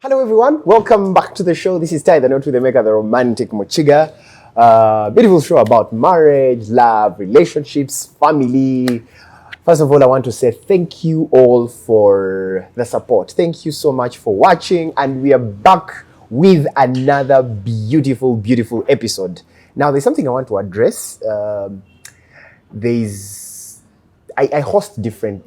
Hello everyone, welcome back to the show. This is Ty, the Not With the Maker, the romantic Mochiga. Beautiful show about marriage, love, relationships, family. First of all, I want to say thank you all for the support. Thank you so much for watching, and we are back with another beautiful, beautiful episode. Now, there's something I want to address. I host different,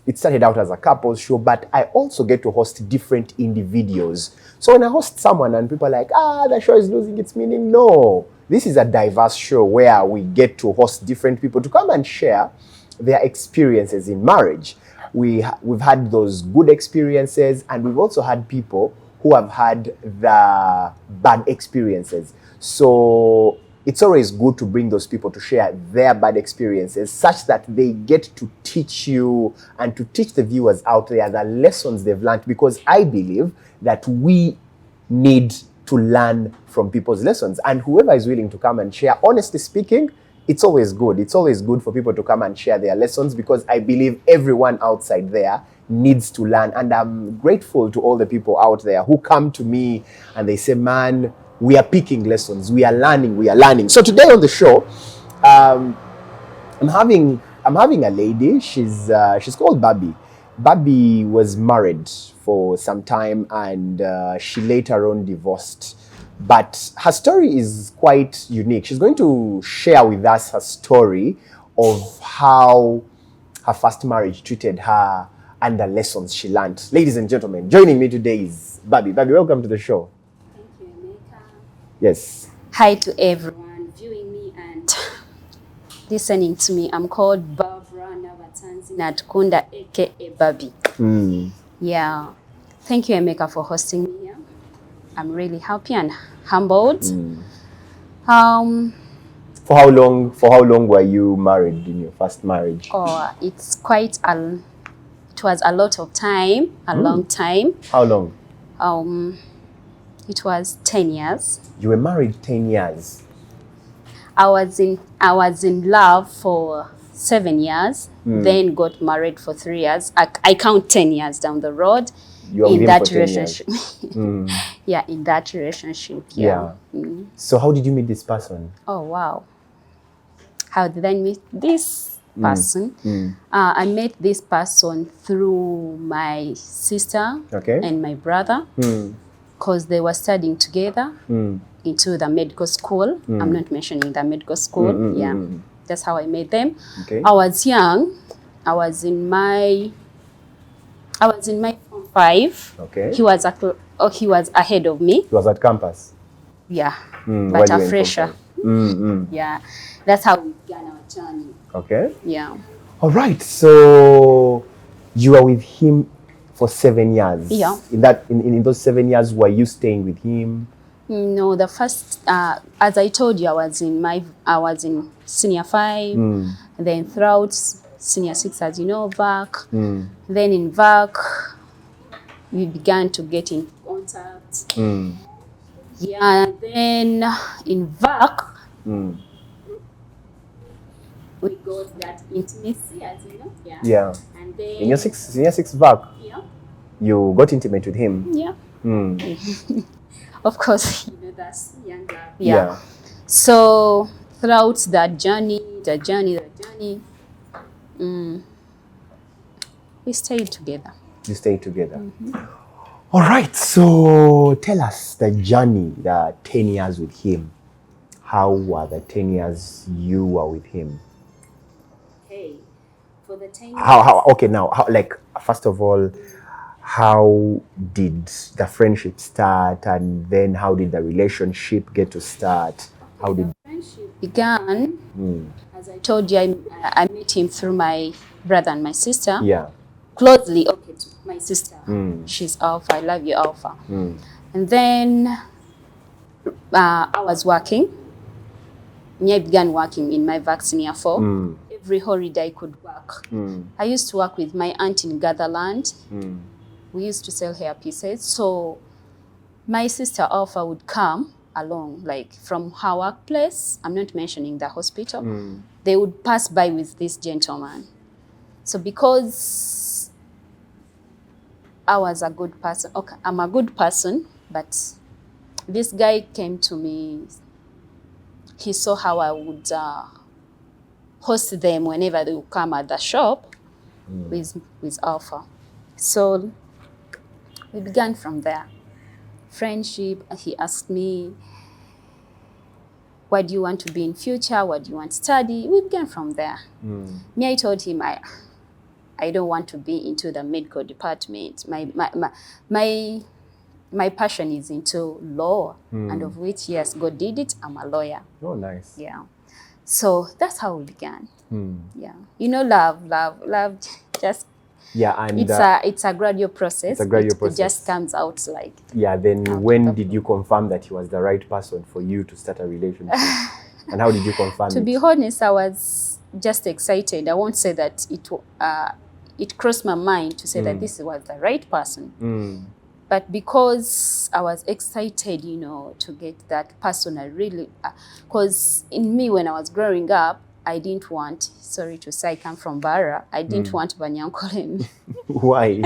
it started out as a couples show, but I also get to host different individuals. So when I host someone and people are like, the show is losing its meaning, no. This is a diverse show where we get to host different people to come and share their experiences in marriage. We've had those good experiences, and we've also had people who have had the bad experiences. So it's always good to bring those people to share their bad experiences such that they get to teach you and to teach the viewers out there the lessons they've learned, because I believe that we need to learn from people's lessons. And whoever is willing to come and share, honestly speaking, it's always good. It's always good for people to come and share their lessons, because I believe everyone outside there needs to learn. And I'm grateful to all the people out there who come to me and they say, man, we are picking lessons. We are learning. So today on the show, I'm having a lady. She's called Babi. Babi was married for some time, and she later on divorced. But her story is quite unique. She's going to share with us her story of how her first marriage treated her and the lessons she learned. Ladies and gentlemen, joining me today is Babi. Babi, welcome to the show. Yes. Hi to everyone viewing me and listening to me. I'm called Barbara Navatanzi Natkunda, aka Babi. Yeah. Thank you, Emeka, for hosting me here. I'm really happy and humbled. For how long were you married in your first marriage? Oh, it was a lot of time, a long time. How long? It was 10 years. You were married 10 years. I was in love for 7 years, then got married for 3 years. I count 10 years down the road. You were in that relationship. Yeah, in that relationship. Yeah. So how did you meet this person? Oh, wow. How did I meet this person? I met this person through my sister and my brother. Because they were studying together into the medical school. I'm not mentioning the medical school. That's how I met them. I was young. I was in my form 5. He was ahead of me. He was at campus. Yeah, but a fresher. Yeah, that's how we began our journey. Okay. Yeah. All right. So you were with him for 7 years. Yeah. In those 7 years, were you staying with him? No, the first, as I told you, I was in senior 5, then throughout senior 6, as you know, VAC. Then in VAC, we began to get in contact. Yeah, then in VAC, we got that intimacy, as you know. Yeah. And then in your senior 6 VAC, you got intimate with him. Yeah. Of course, you know, that's young love. Yeah. So throughout that journey, we stayed together. You stayed together. All right. So tell us the journey, the 10 years with him. How were the 10 years you were with him? Okay. For the 10 years. Like, first of all, how did the friendship start, and then how did the relationship get to start? How did the friendship began? As I told you, I met him through my brother and my sister. Yeah. Closely, to my sister. She's Alpha. I love you, Alpha. And then I was working. I began working in my vaccine year 4. Every holiday I could work. I used to work with my aunt in Gatherland. We used to sell hair pieces. So my sister Alpha would come along, like from her workplace. I'm not mentioning the hospital. They would pass by with this gentleman. So because I was a good person. Okay, I'm a good person, but this guy came to me. He saw how I would host them whenever they would come at the shop with Alpha. So we began from there. Friendship. He asked me, what do you want to be in future? What do you want to study? We began from there. Me, I told him I don't want to be into the medical department. My passion is into law, and of which, yes, God did it. I'm a lawyer. Oh, nice. Yeah. So that's how we began. Yeah. You know, love just, yeah, and it's a gradual process. It's a gradual process. It just comes out like. Yeah, then when did you confirm that he was the right person for you to start a relationship? And how did you confirm it? To be honest, I was just excited. I won't say that it crossed my mind to say that this was the right person. But because I was excited, you know, to get that person, I really, because in me, when I was growing up, I didn't want, sorry to say, I come from Bara, I didn't want Banyankole. Why?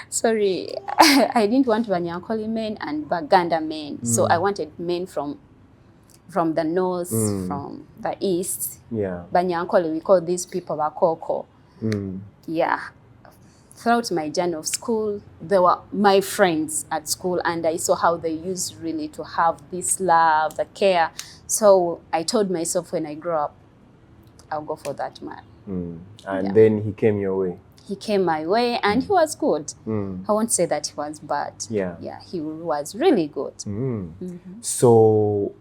Sorry, I didn't want Banyankole men and Baganda men. So I wanted men from the north, from the east. Yeah. Banyankole, we call these people Bakoko. Yeah. Throughout my journey of school, they were my friends at school, and I saw how they used really to have this love, the care. So I told myself, when I grow up, I'll go for that man. And then he came your way. He came my way, and he was good. I won't say that he was bad. Yeah, he was really good. So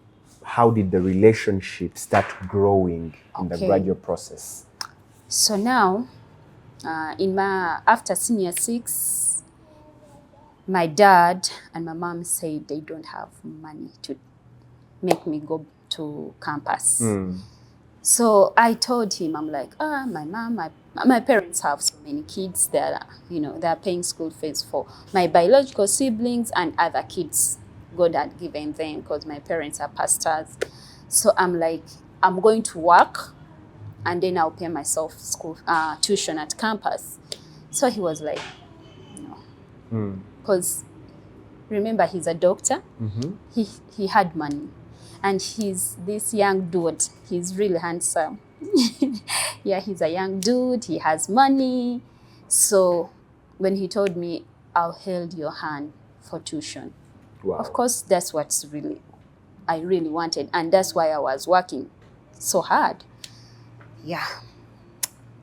how did the relationship start growing in the gradual process? So now, after senior 6, my dad and my mom said they don't have money to make me go to campus. So I told him, I'm like, my parents have so many kids that, you know, they're paying school fees for my biological siblings and other kids God had given them, because my parents are pastors. So I'm like, I'm going to work, and then I'll pay myself school tuition at campus. So he was like, no. Because remember, he's a doctor. He had money. And he's this young dude. He's really handsome. Yeah, he's a young dude. He has money. So when he told me, I'll hold your hand for tuition. Wow. Of course, that's what I really wanted. And that's why I was working so hard. Yeah,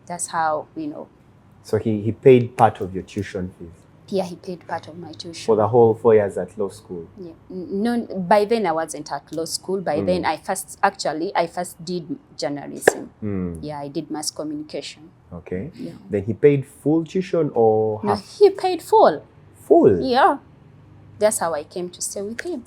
that's how, you know. So he paid part of your tuition fees? Yeah, he paid part of my tuition. For the whole 4 years at law school? Yeah. No, by then I wasn't at law school. By then I first did journalism. Yeah, I did mass communication. Okay. Yeah. Then he paid full tuition or half? No, he paid full. Full? Yeah. That's how I came to stay with him.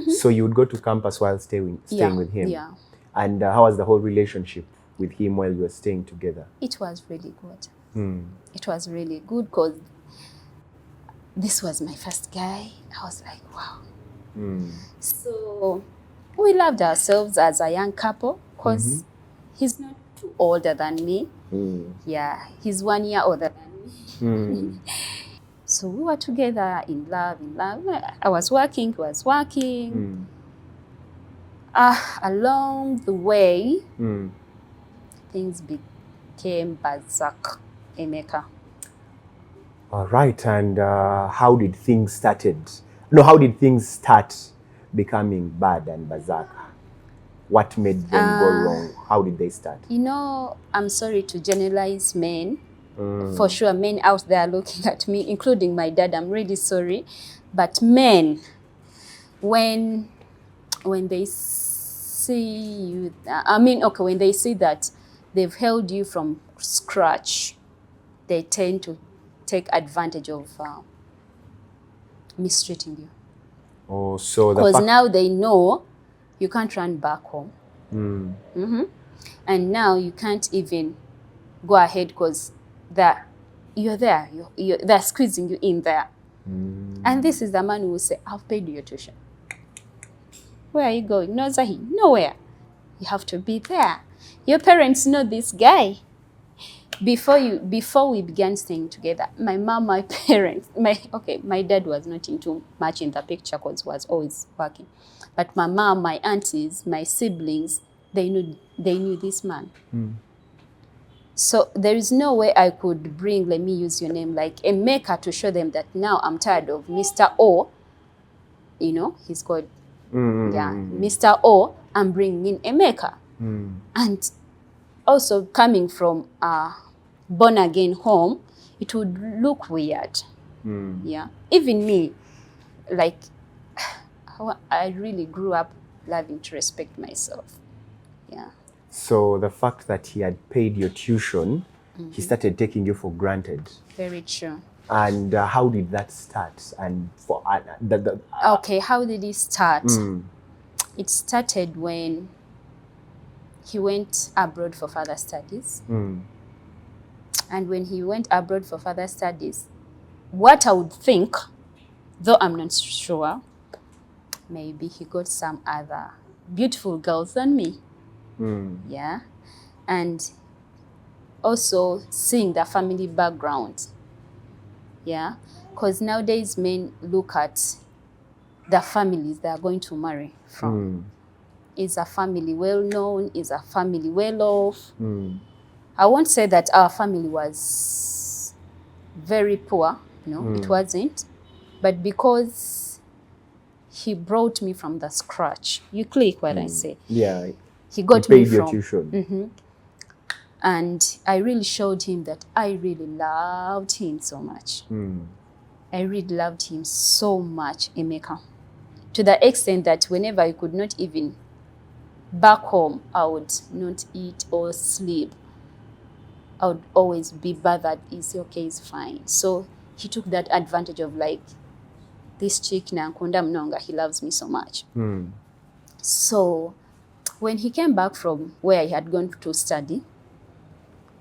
So you would go to campus while staying with him? Yeah. And how was the whole relationship with him while you were staying together? It was really good. It was really good because this was my first guy. I was like, wow. So we loved ourselves as a young couple, because he's not too older than me. Yeah, he's 1 year older than me. So we were together in love. I was working, he was working. Along the way, things became berserk, Emeka. All right, and how did things start becoming bad and berserk? What made them go wrong? How did they start? You know, I'm sorry to generalize men. For sure, men out there looking at me, including my dad, I'm really sorry. But men, when they see you, when they see that they've held you from scratch, they tend to take advantage of mistreating you. Oh, so because now they know you can't run back home. And now you can't even go ahead because you're there. They're squeezing you in there. And this is the man who will say, I've paid your tuition. Where are you going? No, Zahi, nowhere. You have to be there. Your parents know this guy. before we began staying together, my mom, my parents, my dad was not into much in the picture because he was always working. But my mom, my aunties, my siblings, they knew this man. So there is no way I could bring, let me use your name, like a maker to show them that now I'm tired of Mr. O. You know, he's called Mr. O. I'm bringing in a maker. And also coming from a born again home, it would look weird. Yeah. Even me, like, I really grew up loving to respect myself. Yeah. So the fact that he had paid your tuition, he started taking you for granted. Very true. And how did that start? And for okay, how did it start? It started when he went abroad for further studies. And when he went abroad for further studies, what I would think, though I'm not sure, maybe he got some other beautiful girls than me. Yeah. And also seeing the family background. Yeah. Because nowadays men look at the families they are going to marry from. Is a family well known? Is a family well off? I won't say that our family was very poor. No, it wasn't. But because he brought me from the scratch, you click what I say. Yeah. He got me me from your tuition. And I really showed him that I really loved him so much. I really loved him so much, Emeka. To the extent that whenever I could not even back home, I would not eat or sleep. I would always be bothered. It's okay, it's fine. So he took that advantage of like, this chick na nkunda mnonga, he loves me so much. So when he came back from where I had gone to study,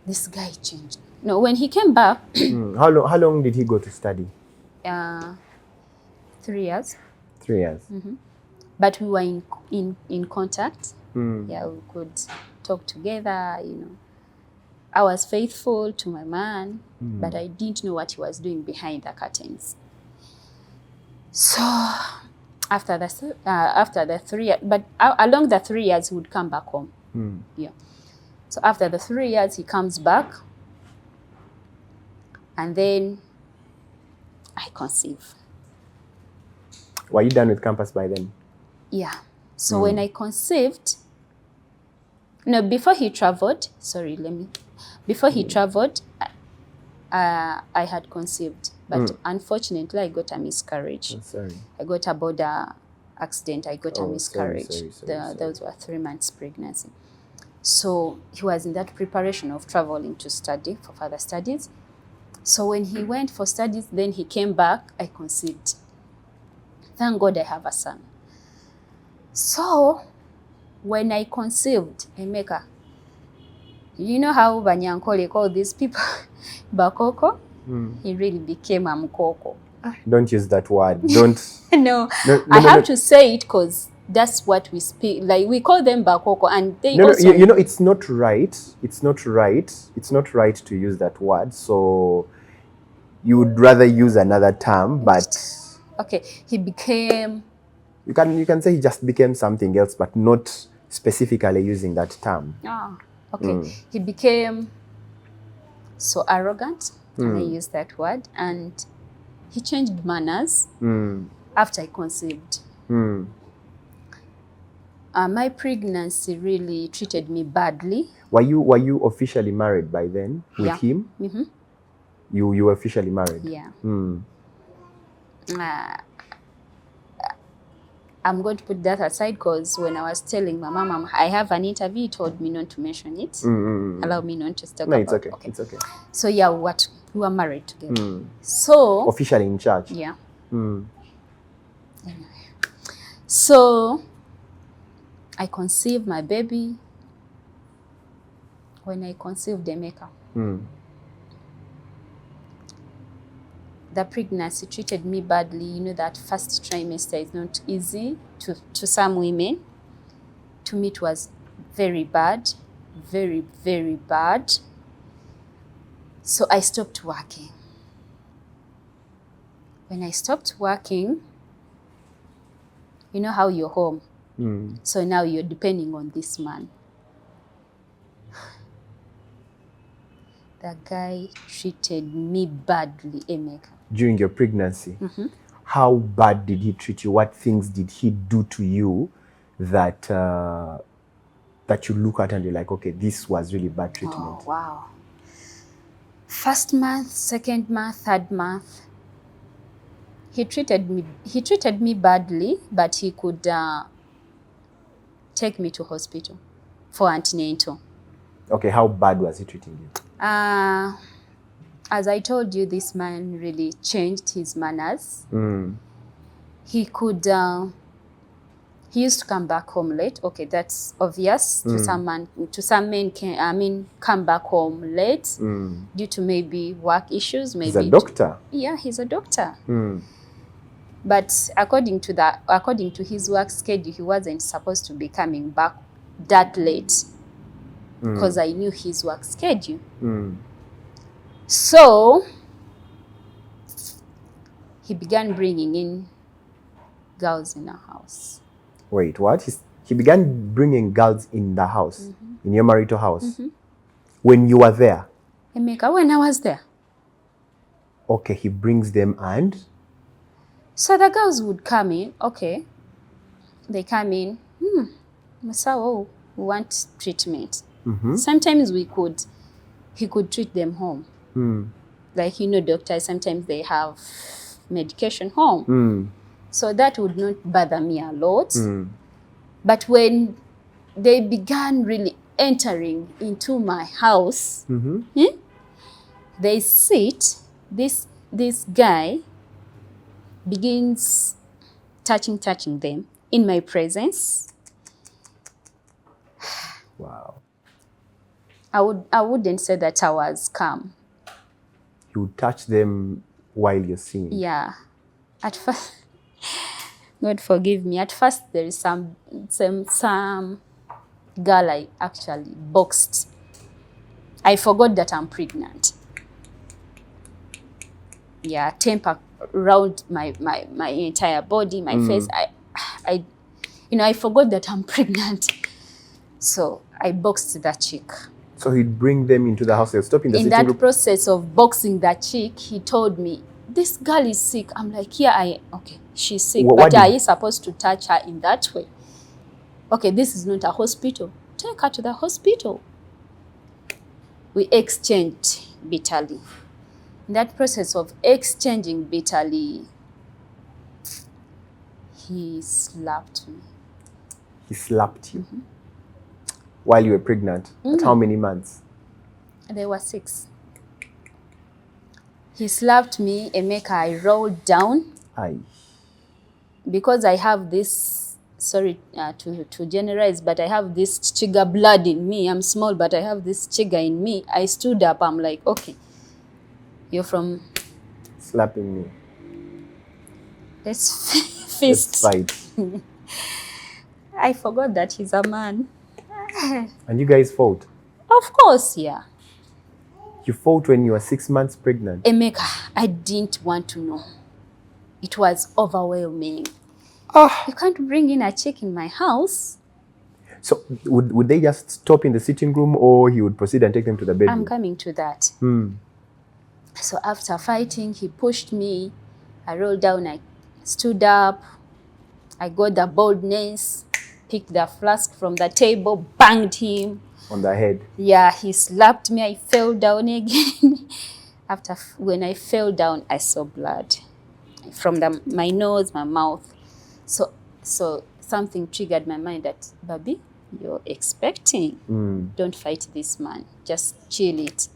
this guy changed. No, when he came back... How long did he go to study? 3 years. 3 years. But we were in contact. Yeah, we could talk together, you know. I was faithful to my man, but I didn't know what he was doing behind the curtains. So after the 3 years, but along the 3 years, he would come back home. Yeah. So after the 3 years, he comes back, and then I conceive. Were you done with campus by then? Yeah. So when I conceived, no, before he traveled, before he traveled, I had conceived. But unfortunately, I got a miscarriage. Oh, sorry. I got a border accident. I got a miscarriage. Sorry. Those were 3 months pregnancy. So he was in that preparation of traveling to study for further studies. So when he went for studies, then he came back, I conceived. Thank God I have a son. So when I conceived, Emeka, you know how Banyankole call these people Bakoko? He really became a Mkoko. Don't use that word. Don't. No, I have to say it because that's what we speak. Like we call them Bakoko, and they also... you know, it's not right. It's not right. It's not right to use that word. So you would rather use another term, but okay, he became... You can say he just became something else, but not specifically using that term. Okay. He became so arrogant, and I use that word, and he changed manners after I conceived. My pregnancy really treated me badly. Were you officially married by then with him? You were officially married? Yeah. I'm going to put that aside because when I was telling my mom I have an interview, he told me not to mention it. Allow me not to talk about it. No, it's okay. It's okay. So yeah, we were married together. So officially in church. Yeah. Anyway. So I conceived my baby. When I conceived Emeka, the pregnancy treated me badly. You know that first trimester is not easy to some women. To me, it was very bad, very, very bad. So I stopped working. When I stopped working, you know how you're home. So now you're depending on this man. The guy treated me badly, Emeka. During your pregnancy, how bad did he treat you? What things did he do to you that that you look at and you're like, okay, this was really bad treatment? Oh, wow. First month, second month, third month, he treated me badly, but he could take me to hospital for antenatal. Okay, how bad was he treating you? As I told you, this man really changed his manners. He could, he used to come back home late. Okay, that's obvious. To some men, come back home late due to maybe work issues. Maybe he's a doctor. Yeah, he's a doctor. But according to his work schedule, he wasn't supposed to be coming back that late because I knew his work schedule. So he began bringing in girls in our house. Wait, what? He began bringing girls in the house, in your marital house, when you were there? Emeka, when I was there. Okay, he brings them and? So the girls would come in, okay. They come in, Masawo, we want treatment. Sometimes he could treat them home. Like, doctors, sometimes they have medication home. So that would not bother me a lot. But when they began really entering into my house, they sit, this guy begins touching them in my presence. Wow. I wouldn't say that I was calm. You would touch them while you're seeing? Yeah. At first, God forgive me, at first there is some girl I actually boxed. I forgot that I'm pregnant. Yeah, temper around my entire body, my face. I forgot that I'm pregnant. So I boxed that chick. So he'd bring them into the house. They'll stop in the In sitting that room. process of boxing that chick, he told me, this girl is sick. I'm like, yeah, okay, she's sick. But are you supposed to touch her in that way? Okay, this is not a hospital. Take her to the hospital. We exchanged bitterly. In that process of exchanging bitterly, he slapped me. He slapped you? While you were pregnant? At how many months? There were 6. He slapped me, Emeka, I rolled down. Aye. Because I have this, sorry to generalize, but I have this chiga blood in me. I'm small, but I have this chiga in me. I stood up, I'm like, okay, you're from... Slapping me. Let's fist. Let's fight. I forgot that he's a man. And you guys fought? Of course, yeah. You fought when you were 6 months pregnant? Emeka, I didn't want to know. It was overwhelming. You can't bring in a chick in my house. So would they just stop in the sitting room, or he would proceed and take them to the bedroom? I'm coming to that. So after fighting, he pushed me. I rolled down, I stood up. I got the boldness, picked the flask from the table, banged him. On the head? Yeah, he slapped me. I fell down again. When I fell down, I saw blood from my nose, my mouth. So something triggered my mind that, Baby, you're expecting. Don't fight this man. Just chill it.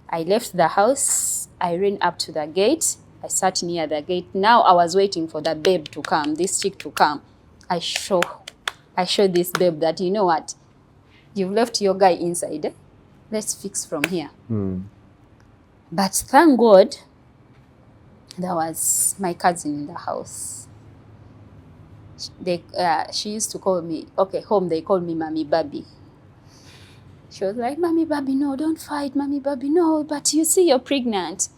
I left the house. I ran up to the gate. I sat near the gate. Now I was waiting for the babe to come, this chick to come. I showed this babe that, you know what? You've left your guy inside. Eh? Let's fix from here. But thank God, there was my cousin in the house. She used to call me, home they call me Mommy Baby. She was like, Mommy, Baby, no, don't fight. Mommy, Baby, no. But you see, you're pregnant.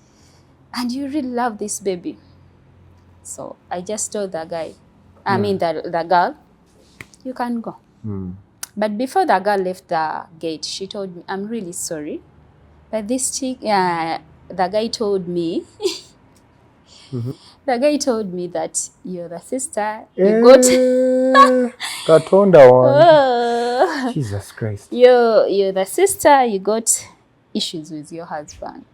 And you really love this baby. So I just told the guy, the girl, you can go. But before the girl left the gate, she told me, I'm really sorry. But this chick, the guy told me, the guy told me that you're the sister. You got Katonda one. oh, Jesus Christ. you're the sister. You got issues with your husband.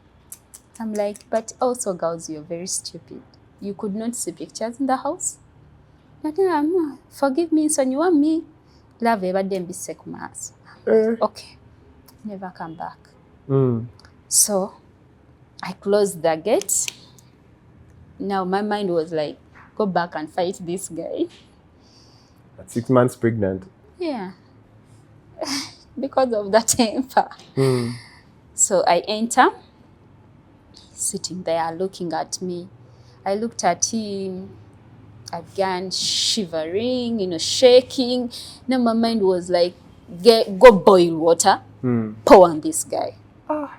I'm like, but also, girls, you're very stupid. You could not see pictures in the house. Forgive me, son. You want me? Love ever then be sick mass. Okay, never come back. So I closed the gate. Now my mind was like, go back and fight this guy. At 6 months pregnant. Yeah. Because of the temper. So I enter, sitting there looking at me. I looked at him, I began shivering, shaking. Now my mind was like, go boil water, pour on this guy.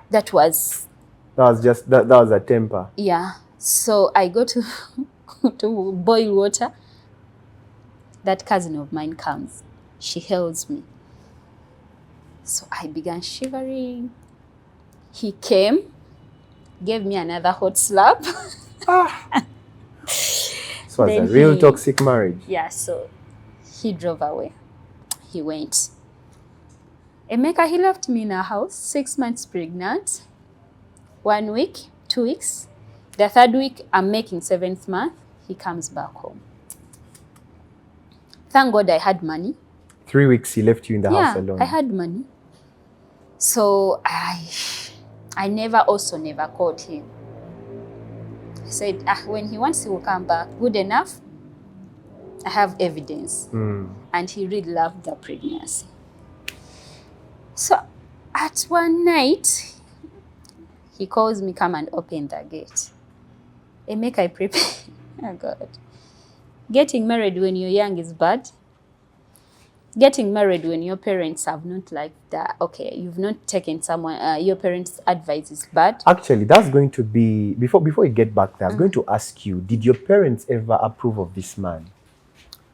That was just that was a temper. Yeah. So I go to to boil water. That cousin of mine comes. She holds me. So I began shivering. He came, gave me another hot slap. So it was a real toxic marriage. Yeah, so he drove away. He went. Emeka, he left me in a house, 6 months pregnant. 1 week, 2 weeks. The 3rd week, I'm making 7th month. He comes back home. Thank God I had money. 3 weeks he left you in the house alone. I had money. So I never called him. I said, when he wants, he will come back. Good enough. I have evidence. And he really loved the pregnancy. So at one night, he calls me, come and open the gate. I prepare. Oh God. Getting married when you're young is bad. Getting married when your parents have not liked that, okay, you've not taken someone, your parents' advice is bad. Actually, that's going to be, before you get back there, I was going to ask you, did your parents ever approve of this man?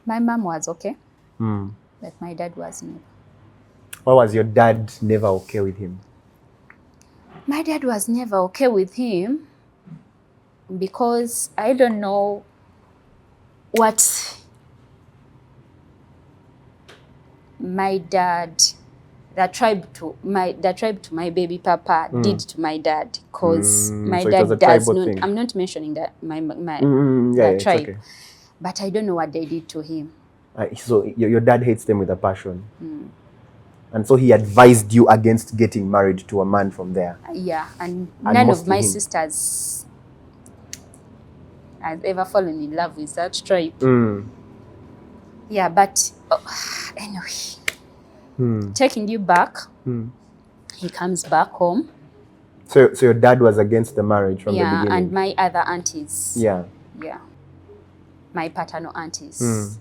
My mom was okay, but my dad was never. Why was your dad never okay with him? My dad was never okay with him because I don't know what my dad, the tribe to my baby papa did to my dad, because my so dad does not. Thing. I'm not mentioning that my tribe, okay. But I don't know what they did to him. So your dad hates them with a passion, and so he advised you against getting married to a man from there. Yeah, and none of my sisters has ever fallen in love with that tribe. Yeah, but anyway, taking you back, he comes back home. So your dad was against the marriage from the beginning? Yeah, and my other aunties. Yeah. Yeah. My paternal aunties.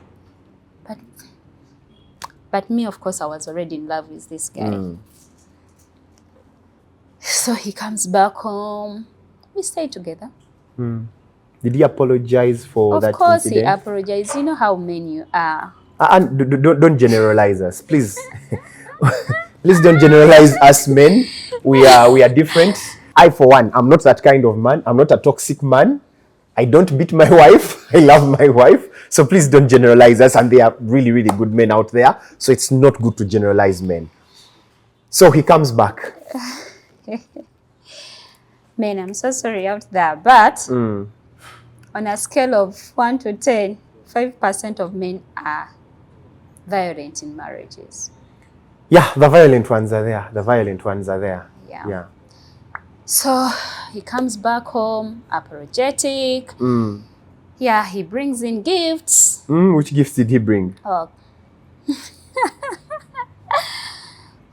But me, of course, I was already in love with this guy. So he comes back home. We stay together. Did he apologize for that incident? Of course he apologized. You know how men you are. And don't generalize us, please. Please don't generalize us men. We are different. I, for one, I'm not that kind of man. I'm not a toxic man. I don't beat my wife. I love my wife. So please don't generalize us. And there are really, really good men out there. So it's not good to generalize men. So he comes back. Men, I'm so sorry out there. But on a scale of 1 to 10, 5% of men are violent in marriages. Yeah, the violent ones are there. The violent ones are there. Yeah. So he comes back home, apologetic. Yeah, he brings in gifts. Which gifts did he bring? Oh.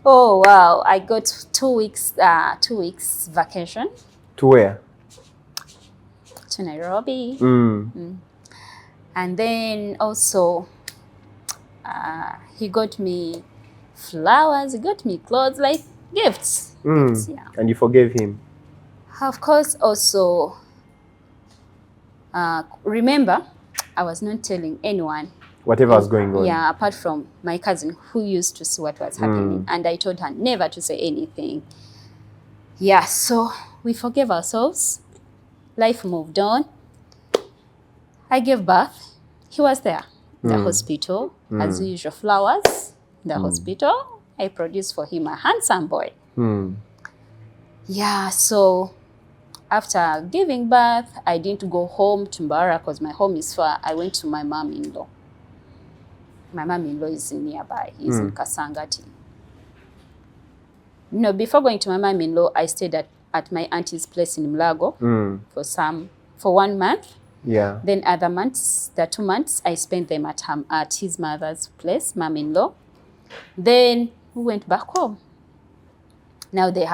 Oh wow! I got 2 weeks. 2 weeks vacation. To where? To Nairobi. And then also, he got me flowers, he got me clothes, like gifts. Gifts, yeah. And you forgave him? Of course, also, remember, I was not telling anyone. Whatever was going on. Yeah, apart from my cousin who used to see what was happening. And I told her never to say anything. Yeah, so we forgave ourselves. Life moved on. I gave birth. He was there in the hospital. As usual, flowers in the hospital. I produced for him a handsome boy. Yeah, so after giving birth, I didn't go home to Mbara because my home is far. I went to my mom-in-law. My mom-in-law is nearby. He's in Kasangati. No, before going to my mom-in-law, I stayed at my auntie's place in Mlago for 1 month. Yeah. Then other months, the 2 months, I spent them at his mother's place, mom-in-law. Then we went back home. Now they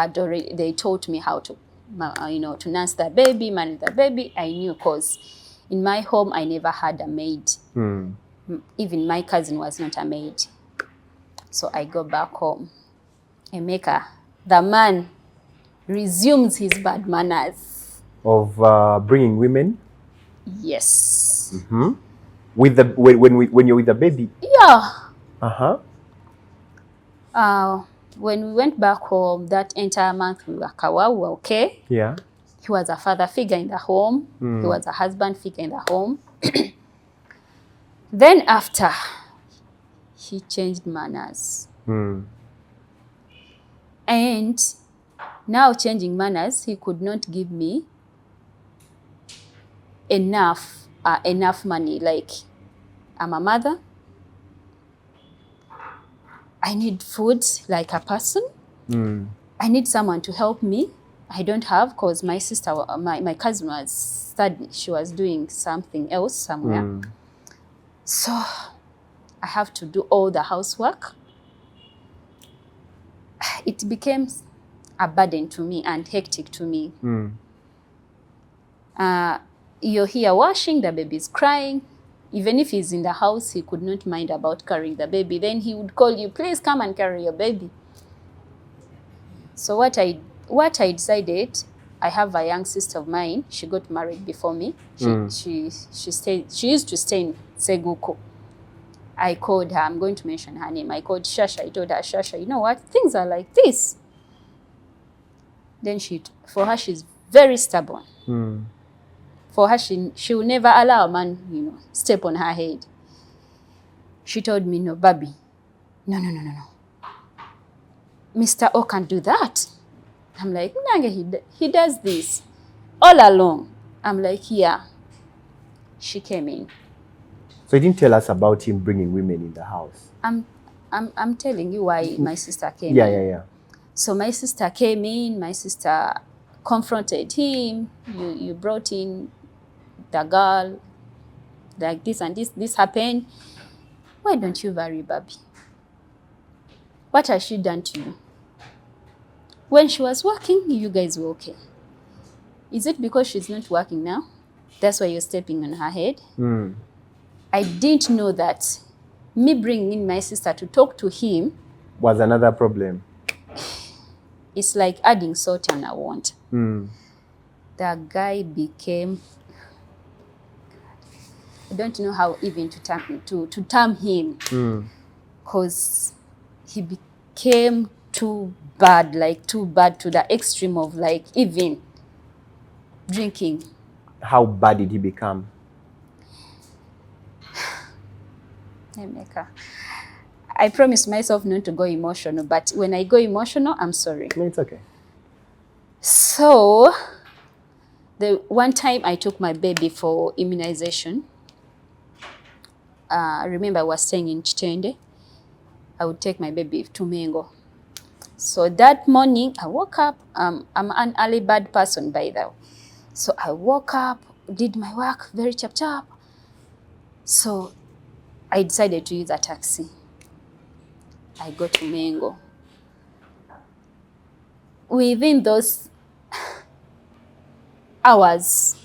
taught me how to, to nurse the baby, manage the baby. I knew because in my home, I never had a maid. Even my cousin was not a maid. So I go back home. Emeka, the man resumes his bad manners. Of bringing women? Yes. With the when you're with the baby? Yeah. When we went back home, that entire month we were okay. Yeah. He was a father figure in the home. He was a husband figure in the home. Then after, he changed manners. And now changing manners, he could not give me enough money. Like, I'm a mother. I need food like a person. I need someone to help me. I don't have because my sister, my cousin was studying. She was doing something else somewhere. So I have to do all the housework. It became a burden to me and hectic to me. You're here washing, the baby's crying. Even if he's in the house, he could not mind about carrying the baby. Then he would call you, please come and carry your baby. So what I decided, I have a young sister of mine. She got married before me. She used to stay in Seguko. I called her. I'm going to mention her name. I called Shasha. I told her, Shasha, you know what? Things are like this. Then for her, she's very stubborn. For her, she will never allow a man, step on her head. She told me, no, Babi, no. Mr. O can't do that. I'm like, Nanga, he does this all along. I'm like, yeah. She came in. So you didn't tell us about him bringing women in the house. I'm telling you why my sister came in. Yeah. So my sister came in. My sister confronted him. You brought in the girl, like this and this happened. Why don't you worry, Babi? What has she done to you? When she was working, you guys were okay. Is it because she's not working now? That's why you're stepping on her head? I didn't know that me bringing in my sister to talk to him was another problem. It's like adding salt in a wound. The guy became, I don't know how even to term him, because he became too bad to the extreme of like even drinking. How bad did he become? I promised myself not to go emotional, but when I go emotional, I'm sorry. No, it's okay. So, the one time I took my baby for immunization, I remember I was staying in Chitende. I would take my baby to Mengo. So that morning, I woke up. I'm an early bird person, by the way. So I woke up, did my work very chap. So I decided to use a taxi. I go to Mengo. Within those hours,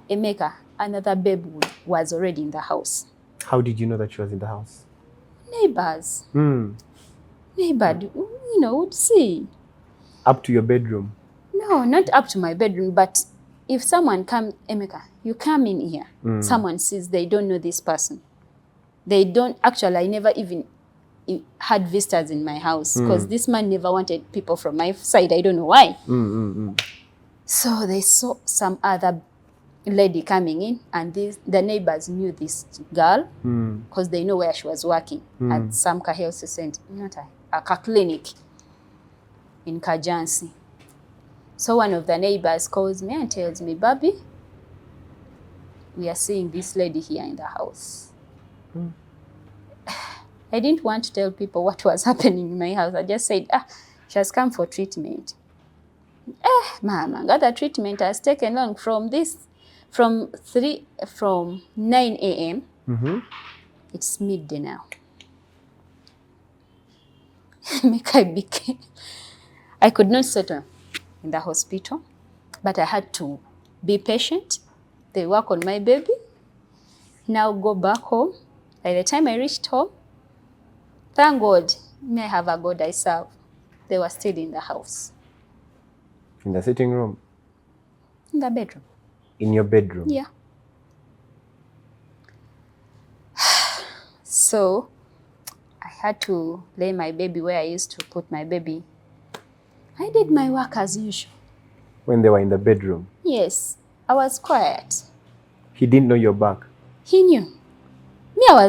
Emeka, another babe, was already in the house. How did you know that she was in the house? Neighbors. neighbor, you know, would see. Up to your bedroom? No, not up to my bedroom, but if someone comes, Emeka, you come in here, someone sees, they don't know this person. They don't, actually, I never even had visitors in my house because this man never wanted people from my side. I don't know why. So they saw some other lady coming in, and the neighbors knew this girl because they know where she was working at some health center, not a clinic in Kajansi. So one of the neighbors calls me and tells me, Baby, we are seeing this lady here in the house. I didn't want to tell people what was happening in my house. I just said, she has come for treatment. Mama, got the treatment has taken long from 9 a.m. It's midday now. I could not settle in the hospital, but I had to be patient. They work on my baby. Now go back home. By the time I reached home, thank God, may I have a God I serve. They were still in the house. In the sitting room? In the bedroom. In your bedroom? Yeah. So I had to lay my baby where I used to put my baby. I did my work as usual. When they were in the bedroom? Yes. I was quiet. He didn't know your back? He knew. I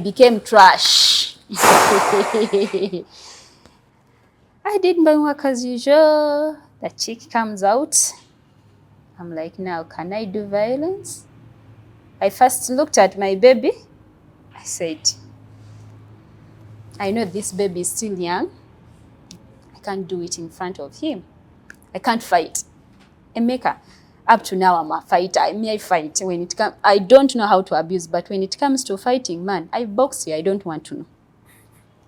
became trash. I did my work as usual. The chick comes out. I'm like, now, can I do violence? I first looked at my baby. I said, I know this baby is still young. I can't do it in front of him. I can't fight. Emeka, up to now, I'm a fighter. I fight when it comes. I don't know how to abuse, but when it comes to fighting, man, I box you. I don't want to know.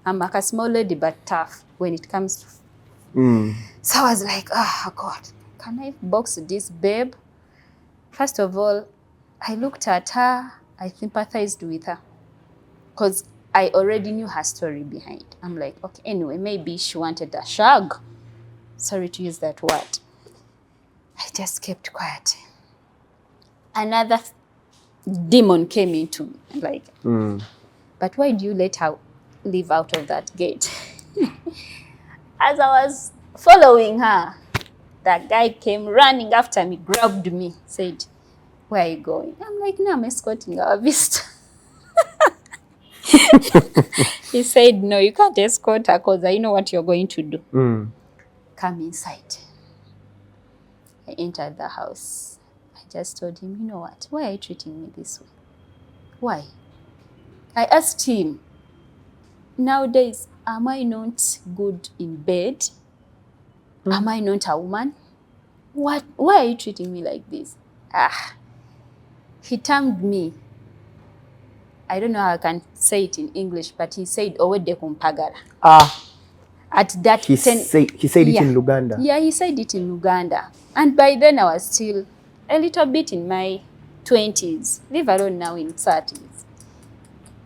I'm like a small lady, but tough when it comes to. So I was like, oh God, can I box this babe? First of all, I looked at her. I sympathized with her because I already knew her story behind. I'm like, okay, anyway, maybe she wanted a shag. Sorry to use that word. I just kept quiet. Another demon came into me, like, but why do you let her leave out of that gate? As I was following her, that guy came running after me, grabbed me, said, where are you going? I'm like, no, I'm escorting our visitor. He said, no, you can't escort her because I know what you're going to do. Come inside. I entered the house. I just told him, you know what? Why are you treating me this way? Why? I asked him, nowadays, am I not good in bed? Am I not a woman? What? Why are you treating me like this? He termed me. I don't know how I can say it in English, but he said, "Owede kumpagara." At that he said it in Luganda. Yeah, he said it in Luganda. And by then I was still a little bit in my 20s, leave alone now in 30s.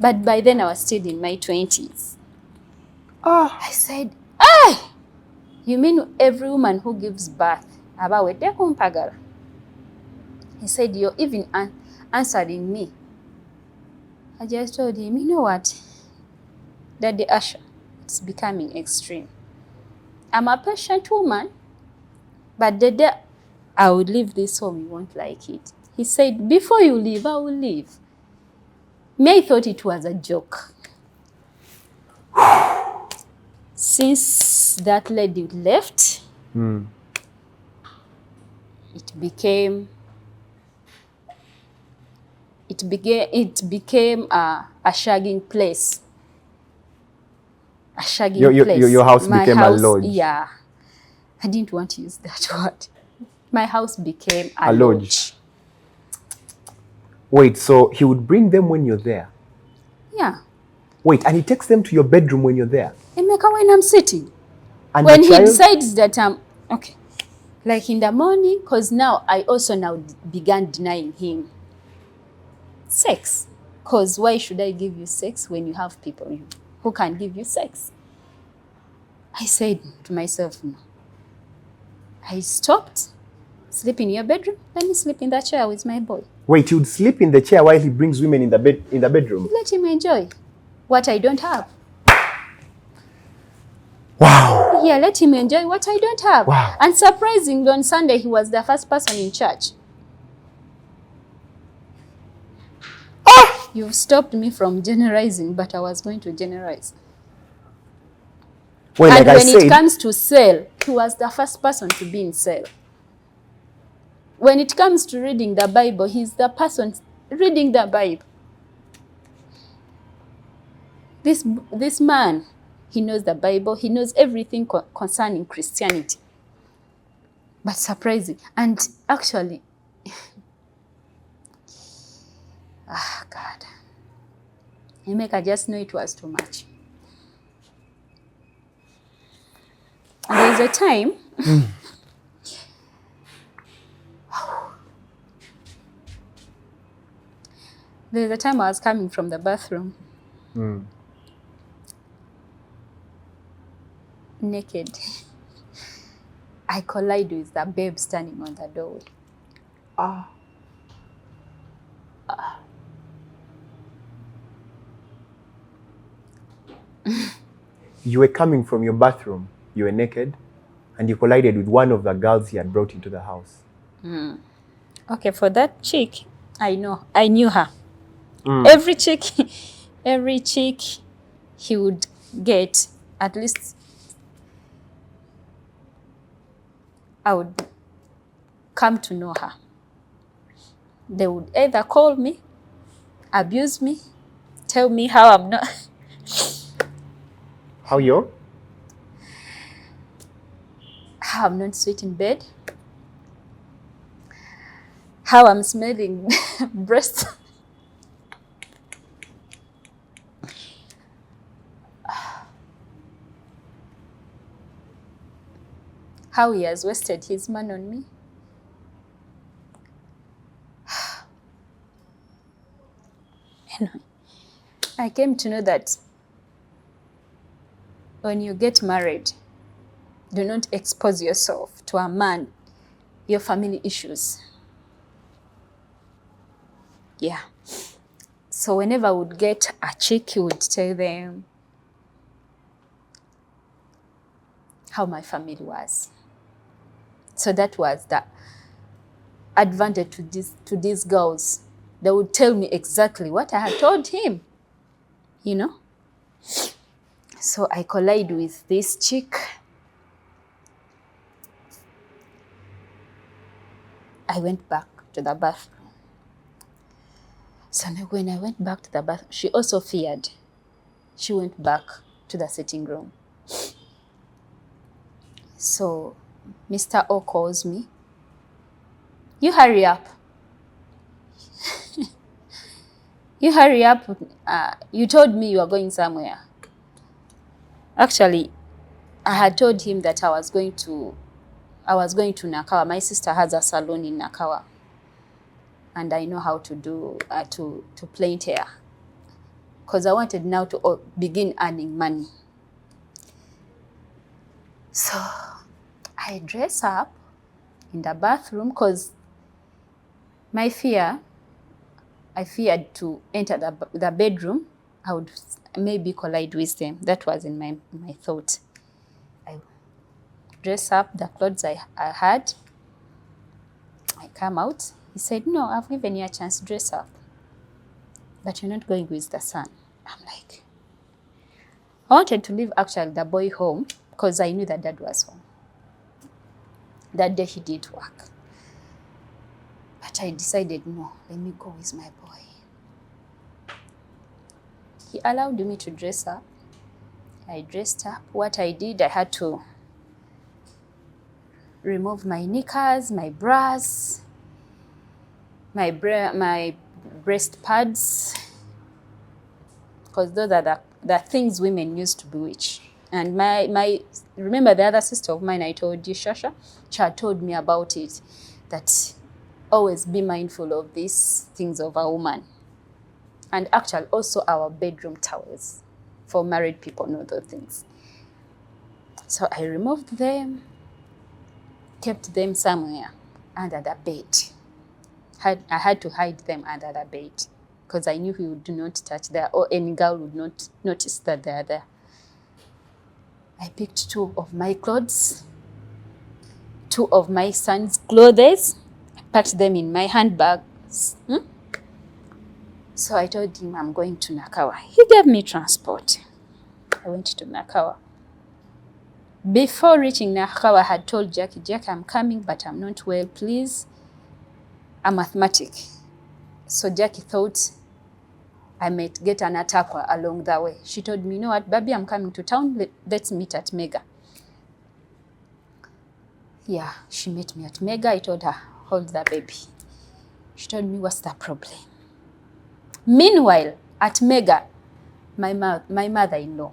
But by then I was still in my 20s. I said, you mean every woman who gives birth? Abawede kumpagara. He said, you're even answering me. I just told him, you know what, Daddy Asha, it's becoming extreme. I'm a patient woman, but the day I will leave this home, you won't like it. He said, before you leave, I will leave. May thought it was a joke. Since that lady left, it became a shagging place. A shagging place. Your house became a lodge. Yeah. I didn't want to use that word. My house became a lodge. Wait, so he would bring them when you're there? Yeah. Wait, and he takes them to your bedroom when you're there? Emeka, when I'm sitting. And when he decides that I'm, okay, like in the morning, because now I also now began denying him sex. Because why should I give you sex when you have people? who can give you sex. I said to myself, no. I stopped. Sleep in your bedroom. Let me sleep in that chair with my boy. Wait, you'd sleep in the chair while he brings women in the bedroom? Let him enjoy what I don't have. Wow. Yeah, let him enjoy what I don't have. Wow. And surprisingly, on Sunday, he was the first person in church. You've stopped me from generalizing, but I was going to generalize. Well, and like when it comes to sale, he was the first person to be in sale. When it comes to reading the Bible, he's the person reading the Bible. This man, he knows the Bible. He knows everything concerning Christianity. But surprising. And actually, God. I just know it was too much. And there's a time, I was coming from the bathroom, naked. I collide with the babe standing on the doorway. You were coming from your bathroom, you were naked, and you collided with one of the girls he had brought into the house. Okay, for that chick, I knew her. Every chick he would get, at least I would come to know her. They would either call me, abuse me, tell me how I'm not... How I'm not sweet in bed, how I'm smelling breast. How he has wasted his man on me. Anyway, I came to know that when you get married, do not expose yourself to a man, your family issues. Yeah. So whenever I would get a chick, he would tell them how my family was. So that was the advantage to these girls. They would tell me exactly what I had told him, you know. So I collide with this chick. I went back to the bathroom. So when I went back to the bathroom, she also feared. She went back to the sitting room. So Mr. O calls me. You hurry up. You hurry up. You told me you were going somewhere. Actually, I had told him that I was going to Nakawa. My sister has a salon in Nakawa. And I know how to do, to plait hair. Because I wanted now to begin earning money. So I dress up in the bathroom because I feared to enter the bedroom. I would maybe collide with them. That was in my thought. I dress up the clothes I had. I come out. He said, no, I've given you a chance to dress up. But you're not going with the son. I'm like, I wanted to leave actually the boy home because I knew that dad was home. That day he did work. But I decided, no, let me go with my boy. He allowed me to dress up. I dressed up. What I did, I had to remove my knickers, my bras, my breast pads, because those are the things women used to bewitch. And remember the other sister of mine I told you, Shasha? She had told me about it, that always be mindful of these things of a woman. And actually also our bedroom towels. For married people know those things. So I removed them, kept them somewhere under the bed. I had to hide them under the bed because I knew he would not touch there, or any girl would not notice that they are there. I picked 2 of my clothes, 2 of my son's clothes, packed them in my handbags. So I told him I'm going to Nakawa. He gave me transport. I went to Nakawa. Before reaching Nakawa, I had told Jackie, I'm coming, but I'm not well, please. I'm asthmatic. So Jackie thought I might get an attack along the way. She told me, you know what, baby, I'm coming to town. Let's meet at Mega. Yeah, she met me at Mega. I told her, hold the baby. She told me, what's the problem? Meanwhile, at Mega, my mother-in-law,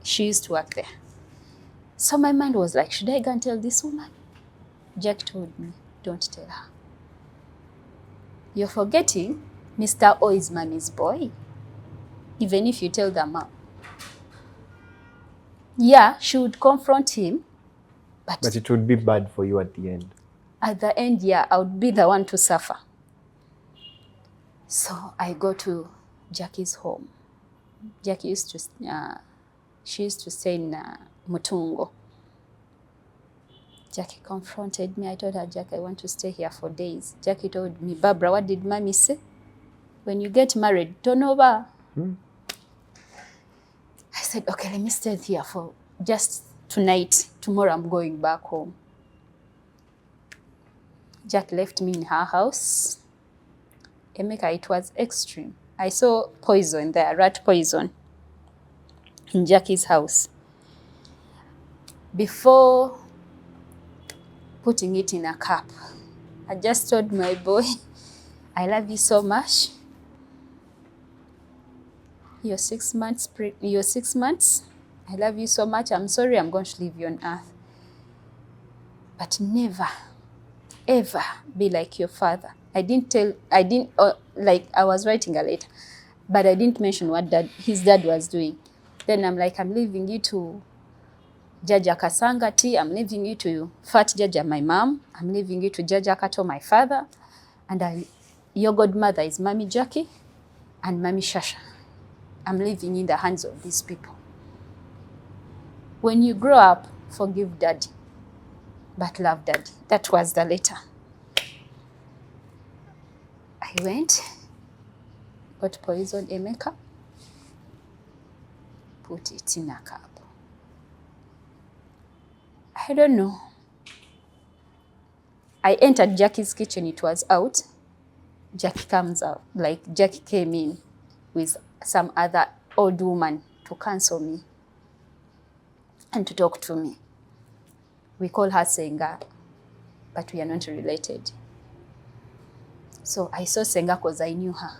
she used to work there. So my mind was like, should I go and tell this woman? Jack told me, don't tell her. You're forgetting Mr. O is mommy's boy. Even if you tell the mom. Yeah, she would confront him. But it would be bad for you at the end. At the end, yeah, I would be the one to suffer. So I go to Jackie's home. Jackie used to, she used to stay in Mutungo. Jackie confronted me. I told her, Jackie, I want to stay here for days. Jackie told me, Barbara, what did mommy say? When you get married, turn over. I said, okay, let me stay here for just tonight. Tomorrow I'm going back home. Jack left me in her house. Emeka, it was extreme. I saw poison there, rat poison, in Jackie's house. Before putting it in a cup, I just told my boy, I love you so much. You're 6 months. I love you so much. I'm sorry I'm going to leave you on earth. But never, ever be like your father. I was writing a letter, but I didn't mention what his dad was doing. Then I'm like, I'm leaving you to Jaja Kasangati. I'm leaving you to Fat Jaja, my mom. I'm leaving you to Jaja Kato, my father. And your godmother is Mommy Jackie and Mommy Shasha. I'm leaving in the hands of these people. When you grow up, forgive daddy, but love daddy. That was the letter. I went, got poison Emeka, put it in a cup. I don't know. I entered Jackie's kitchen, it was out. Jackie comes out, like Jackie came in with some other old woman to counsel me and to talk to me. We call her Senga, but we are not related. So I saw Senga because I knew her.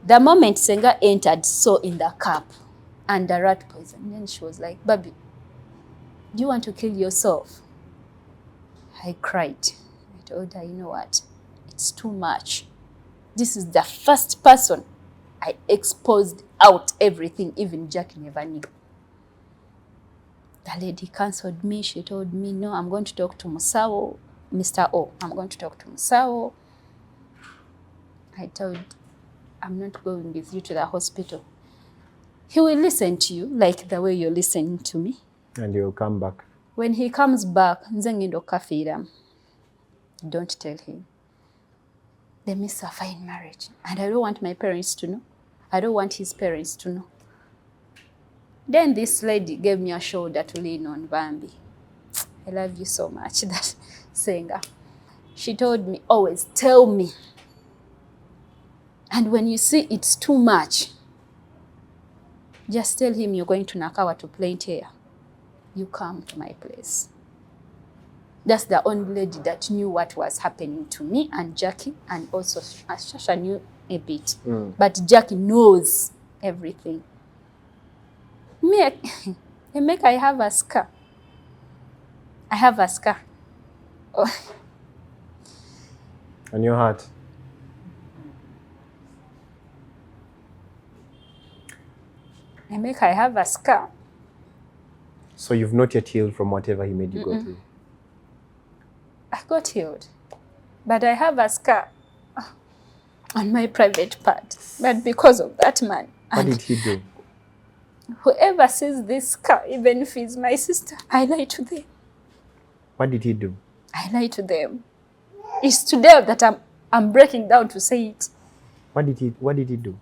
The moment Senga entered, saw in the cup and the rat poison. Then she was like, Baby, do you want to kill yourself? I cried. I told her, you know what? It's too much. This is the first person I exposed out everything, even Jackie never knew. The lady counseled me. She told me, no, I'm going to talk to Musao, Mr. O. I'm going to talk to Musao. I told, I'm not going with you to the hospital. He will listen to you like the way you're listening to me. And he'll come back. When he comes back, don't tell him. Let me suffer in marriage. And I don't want my parents to know. I don't want his parents to know. Then this lady gave me a shoulder to lean on, Bambi. I love you so much, that Senga. She told me, always tell me. And when you see it's too much, just tell him you're going to Nakawa to plait hair. You come to my place. That's the only lady that knew what was happening to me and Jackie, and also Shasha knew a bit. But Jackie knows everything. Me, I have a scar. I have a scar. Oh. On your heart? I have a scar. So you've not yet healed from whatever he made you go through? I got healed. But I have a scar on my private part. But because of that man. What did he do? Whoever sees this scar, even if it's my sister, I lie to them. What did he do? I lie to them. It's today that I'm breaking down to say it. What did he do?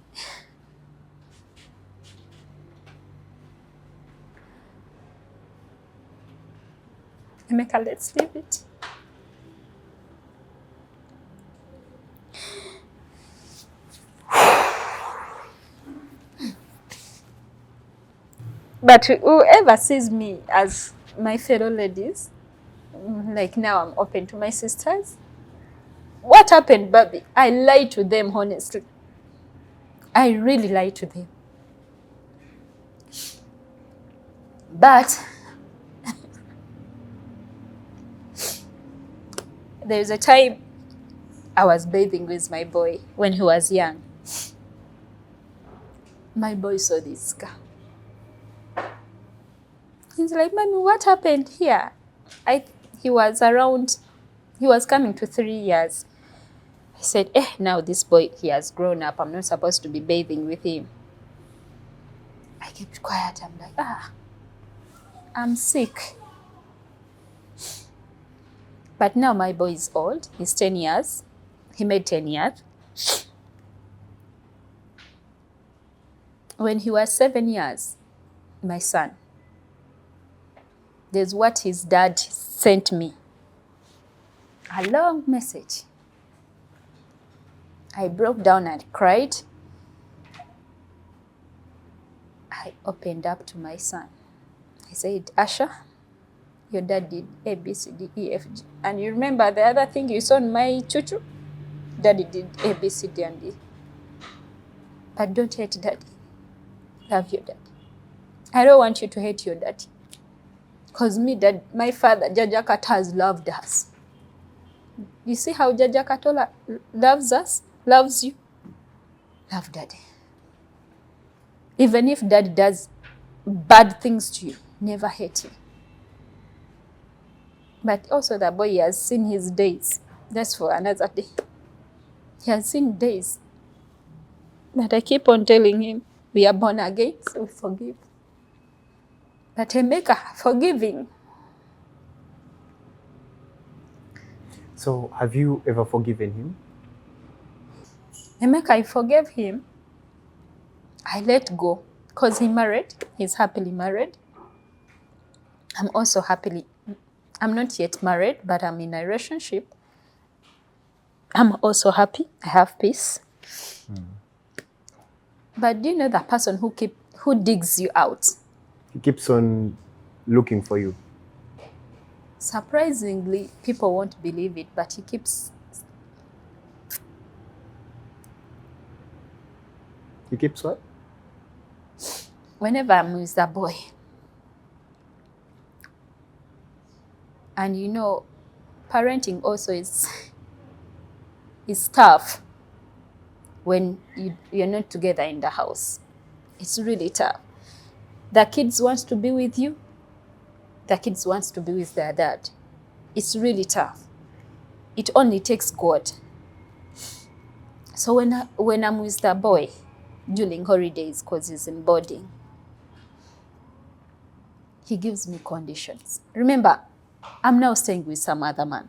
Emeka, let's leave it. But whoever sees me as my fellow ladies, like now I'm open to my sisters. What happened, Bobby? I lied to them, honestly. I really lied to them. But there's a time I was bathing with my boy when he was young. My boy saw this scar. He's like, Mommy, what happened here? He was coming to 3 years. I said, now this boy, he has grown up. I'm not supposed to be bathing with him. I kept quiet. I'm like, I'm sick. But now my boy is old. He's 10 years. He made 10 years. When he was 7 years, my son, there's what his dad sent me. A long message. I broke down and cried. I opened up to my son. I said, Asha, your dad did A, B, C, D, E, F, G. And you remember the other thing you saw in my chuchu? Daddy did A, B, C, D, and D. But don't hate daddy. Love your daddy. I don't want you to hate your daddy. Because my father, Jaja Kato, has loved us. You see how Jaja Kato loves us? Loves you? Love daddy. Even if daddy does bad things to you, never hate him. But also the boy has seen his days. That's for another day. He has seen days. But I keep on telling him, we are born again, so we forgive. But Emeka, forgiving. So have you ever forgiven him? Emeka, I forgave him. I let go. Because he married. He's happily married. I'm also happily. I'm not yet married, but I'm in a relationship. I'm also happy. I have peace. But do you know the person who digs you out? He keeps on looking for you. Surprisingly, people won't believe it, but he keeps... He keeps what? Whenever I'm with the boy. And you know, parenting also is tough when you're not together in the house. It's really tough. The kids want to be with you. The kids want to be with their dad. It's really tough. It only takes God. So when I'm with the boy during holidays, because he's in boarding, he gives me conditions. Remember, I'm now staying with some other man.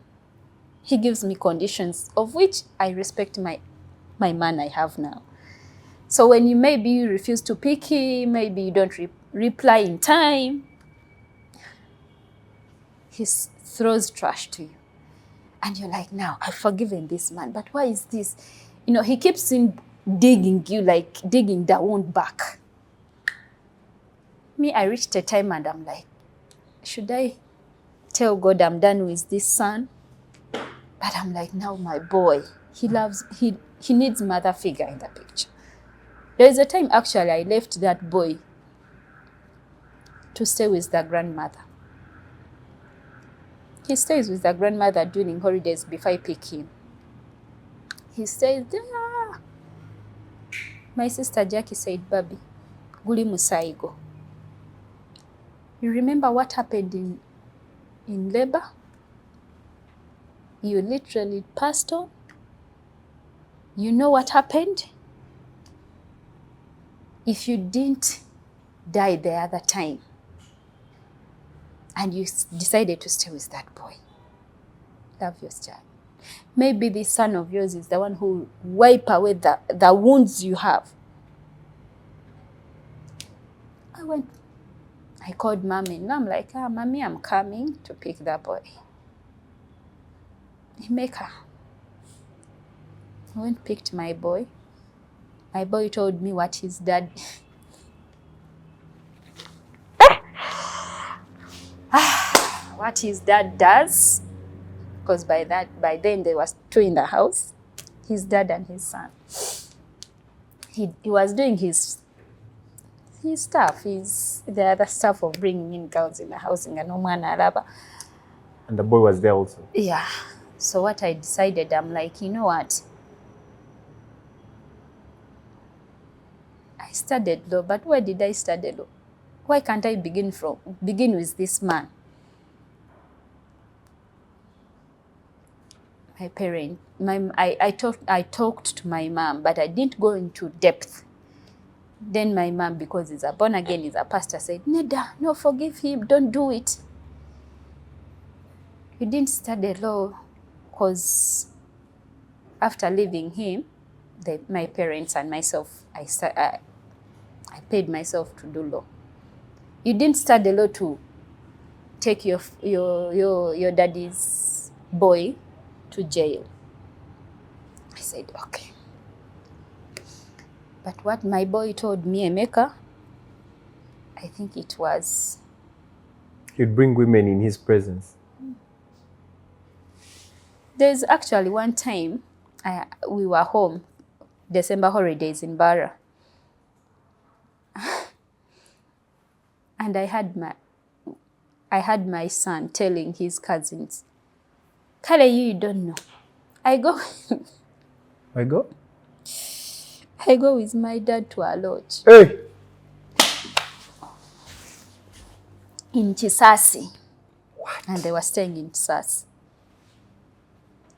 He gives me conditions of which I respect my man I have now. So when maybe you refuse to pick him, maybe you don't reply in time, he throws trash to you. And you're like, now, I've forgiven this man, but why is this? You know, he keeps in digging you, like digging the wound back. Me, I reached a time and I'm like, should I tell God I'm done with this son? But I'm like, now my boy, he needs mother figure in the picture. There is a time actually I left that boy to stay with the grandmother. He stays with the grandmother during holidays before I pick him. He stays there. My sister Jackie said, Baby, guli musaigo. You remember what happened in labor? You literally passed on. You know what happened? If you didn't die the other time and you decided to stay with that boy, love your child. Maybe this son of yours is the one who will wipe away the wounds you have. I called mommy and I'm like, mommy, I'm coming to pick that boy. Emeka. I went and picked my boy. My boy told me what his dad... what his dad does. Because by then there was two in the house. His dad and his son. He was doing his stuff, the other stuff of bringing in girls in the house. And the boy was there also? Yeah. So what I decided, I'm like, you know what? I studied law, but where did I study law? Why can't I begin with this man? My parent, I talked to my mom, but I didn't go into depth. Then my mom, because he's a born again, he's a pastor, said, Neda, no, forgive him, don't do it. You didn't study law, because after leaving him, my parents and myself, I paid myself to do law. You didn't study law to take your daddy's boy to jail. I said, okay. But what my boy told me, Emeka, I think it was... He'd bring women in his presence. There's actually one time, we were home, December holidays in Barra. And I had my son telling his cousins, Kale, you don't know. I go with my dad to a lodge. Hey! In Chisasi. What? And they were staying in Chisasi.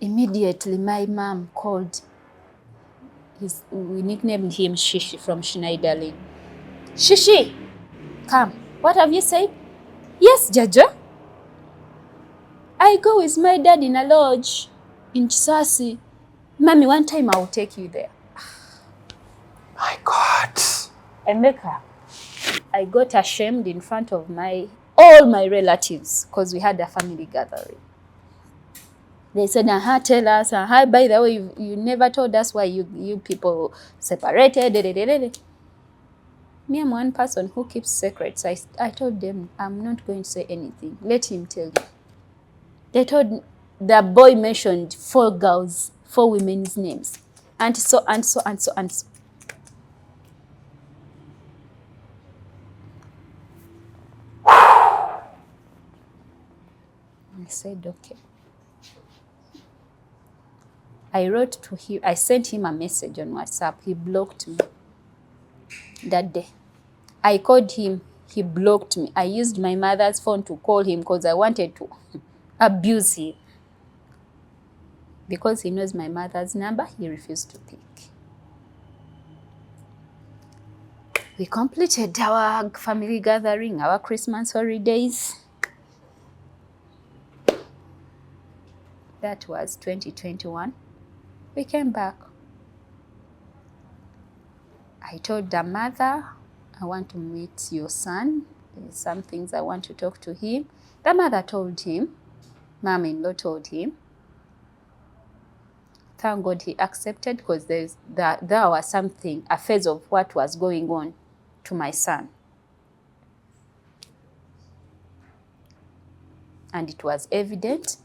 Immediately, my mom called. We nicknamed him Shishi from Schneiderlin. Shishi, come. What have you said? Yes, Jaja. I go with my dad in a lodge in Chisasi. Mommy, one time I will take you there. My God. Emeka, I got ashamed in front of all my relatives because we had a family gathering. They said, tell us, by the way, you never told us why you people separated. Me, I'm one person who keeps secrets. I told them, I'm not going to say anything. Let him tell you. They told, the boy mentioned 4 girls, 4 women's names. And so. I said, okay. I wrote to him, I sent him a message on WhatsApp. He blocked me that day. I called him, he blocked me. I used my mother's phone to call him because I wanted to abuse him. Because he knows my mother's number, he refused to pick. We completed our family gathering, our Christmas holidays. That was 2021. We came back. I told the mother, I want to meet your son. There's some things I want to talk to him. The mother told him, mom-in-law told him. Thank God he accepted, because there was something, a phase of what was going on to my son. And it was evident.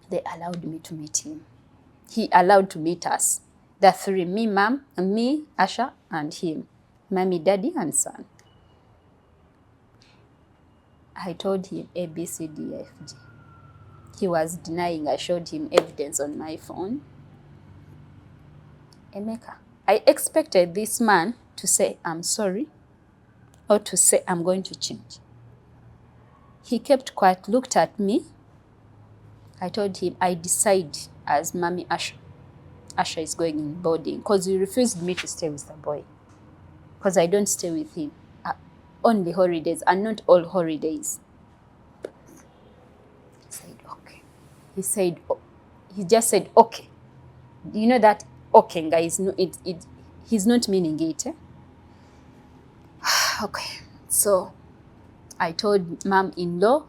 They allowed me to meet him. He allowed to meet us. The 3, me, mom, me, Asha, and him. Mommy, daddy, and son. I told him A, B, C, D, F, G. He was denying. I showed him evidence on my phone. Emeka, I expected this man to say, I'm sorry, or to say I'm going to change. He kept quiet, looked at me. I told him, I decide as Mommy Asha. Asha is going in boarding because he refused me to stay with the boy. Because I don't stay with him. Only holidays and not all holidays. He said, okay. He just said, okay. You know that okay, guys, no, he's not meaning it. Eh? Okay. So I told mom-in-law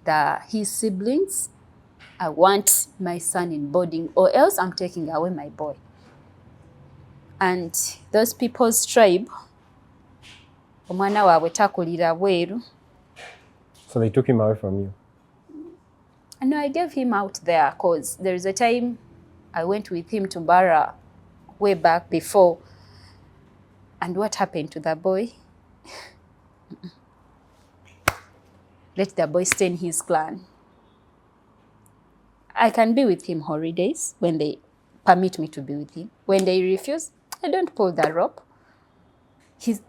that his siblings, I want my son in boarding or else I'm taking away my boy. And those people's tribe, omwana waabwe takulira bweru. So they took him away from you? And no, I gave him out there because there is a time I went with him to Barra way back before. And what happened to the boy? Let the boy stay in his clan. I can be with him holidays when they permit me to be with him. When they refuse, I don't pull the rope.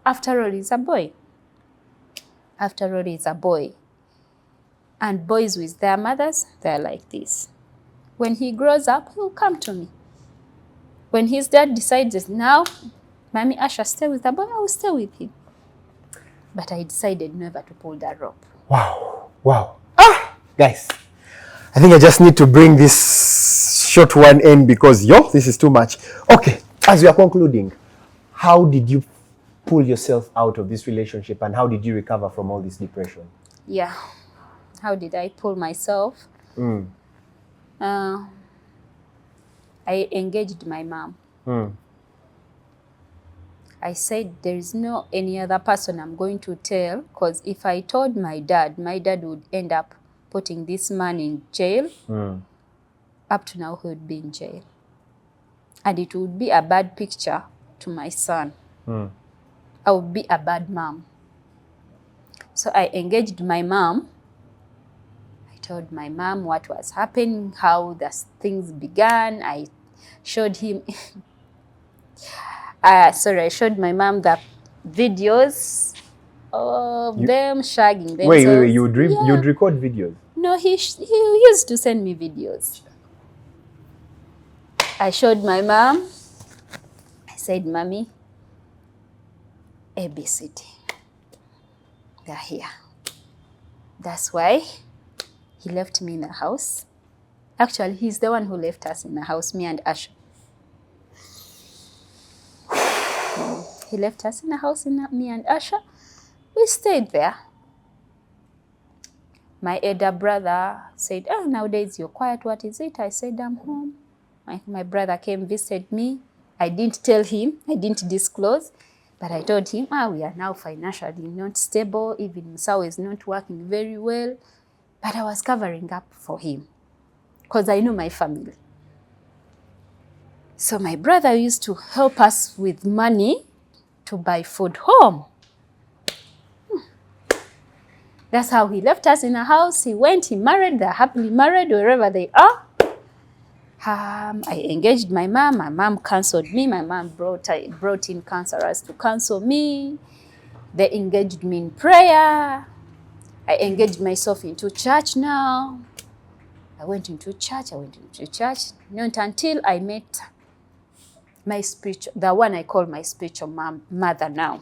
After all, he's a boy. After all, he's a boy. And boys with their mothers, they're like this. When he grows up, he'll come to me. When his dad decides, now, Mommy Asha, stay with the boy, I will stay with him. But I decided never to pull that rope. Wow. Wow. Guys, I think I just need to bring this short one in because, this is too much. Okay, as we are concluding, how did you pull yourself out of this relationship and how did you recover from all this depression? Yeah. How did I pull myself? I engaged my mom. I said there is no any other person I'm going to tell because if I told my dad would end up putting this man in jail. Up to now, he would be in jail. And it would be a bad picture to my son. I would be a bad mom. So I engaged my mom. I told my mom what was happening, how the things began. I showed him... I showed my mom the videos of them shagging themselves. Wait, you'd record videos? No, he used to send me videos. I showed my mom. I said, Mommy, ABCD. They're here. That's why he left me in the house. Actually, he's the one who left us in the house, me and Asha. He left us in the house, me and Asha. We stayed there. My elder brother said, nowadays you're quiet, what is it? I said, I'm home. My brother came, visited me. I didn't tell him, I didn't disclose, but I told him, we are now financially not stable, even Musao is not working very well. But I was covering up for him because I know my family. So my brother used to help us with money to buy food home. That's how he left us in a house. He went, he married, they're happily married wherever they are. I engaged my mom. My mom counseled me. My mom brought in counselors to counsel me. They engaged me in prayer. I engaged myself into church now. I went into church. Not until I met my the one I call my spiritual mother now.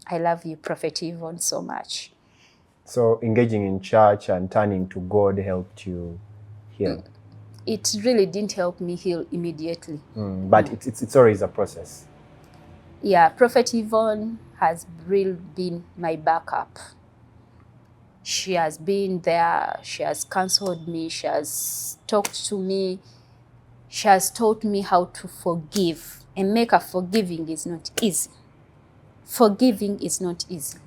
I love you, Prophet Yvonne, so much. So engaging in church and turning to God helped you heal? It really didn't help me heal immediately. But it's always a process. Yeah, Prophet Yvonne has really been my backup. She has been there. She has counseled me. She has talked to me. She has taught me how to forgive. And forgiving is not easy. Forgiving is not easy.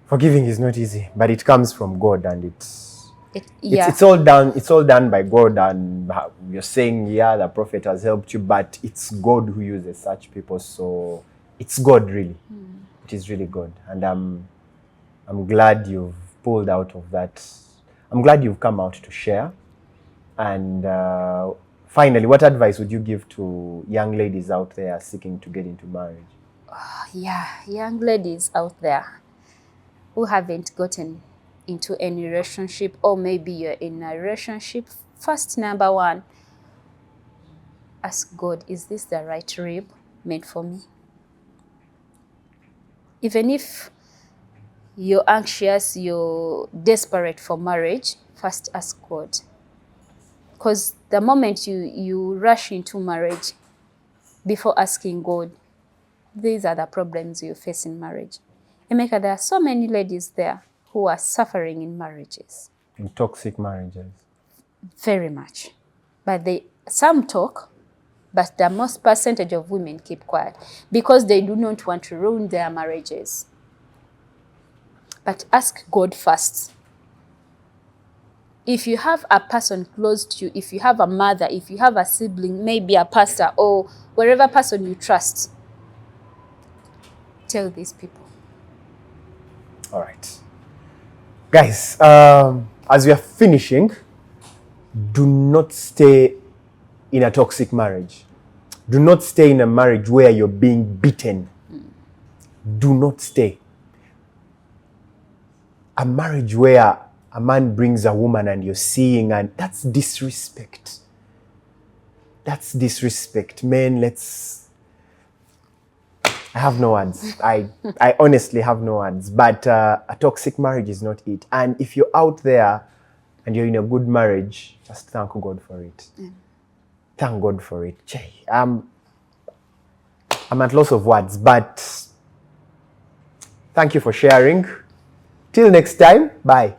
Forgiving is not easy, but it comes from God, and it's all done. It's all done by God, and you're saying, the prophet has helped you, but it's God who uses such people. So it's God, really. It is really God, and I'm glad you've pulled out of that. I'm glad you've come out to share. And finally, what advice would you give to young ladies out there seeking to get into marriage? Young ladies out there. who haven't gotten into any relationship, or maybe you're in a relationship, first, number one, ask God, is this the right rib made for me? Even if you're anxious, you're desperate for marriage, first ask God. Because the moment you rush into marriage before asking God, these are the problems you face in marriage. Emeka, there are so many ladies there who are suffering in marriages. In toxic marriages. Very much. But some talk, but the most percentage of women keep quiet because they do not want to ruin their marriages. But ask God first. If you have a person close to you, if you have a mother, if you have a sibling, maybe a pastor or wherever person you trust, tell these people. All right. Guys, as we are finishing, do not stay in a toxic marriage. Do not stay in a marriage where you're being beaten. Do not stay. A marriage where a man brings a woman and you're seeing, and that's disrespect. That's disrespect. Men, I have no words. I honestly have no words. But a toxic marriage is not it. And if you're out there and you're in a good marriage, just thank God for it. Thank God for it. I'm at loss of words, but thank you for sharing. Till next time, bye.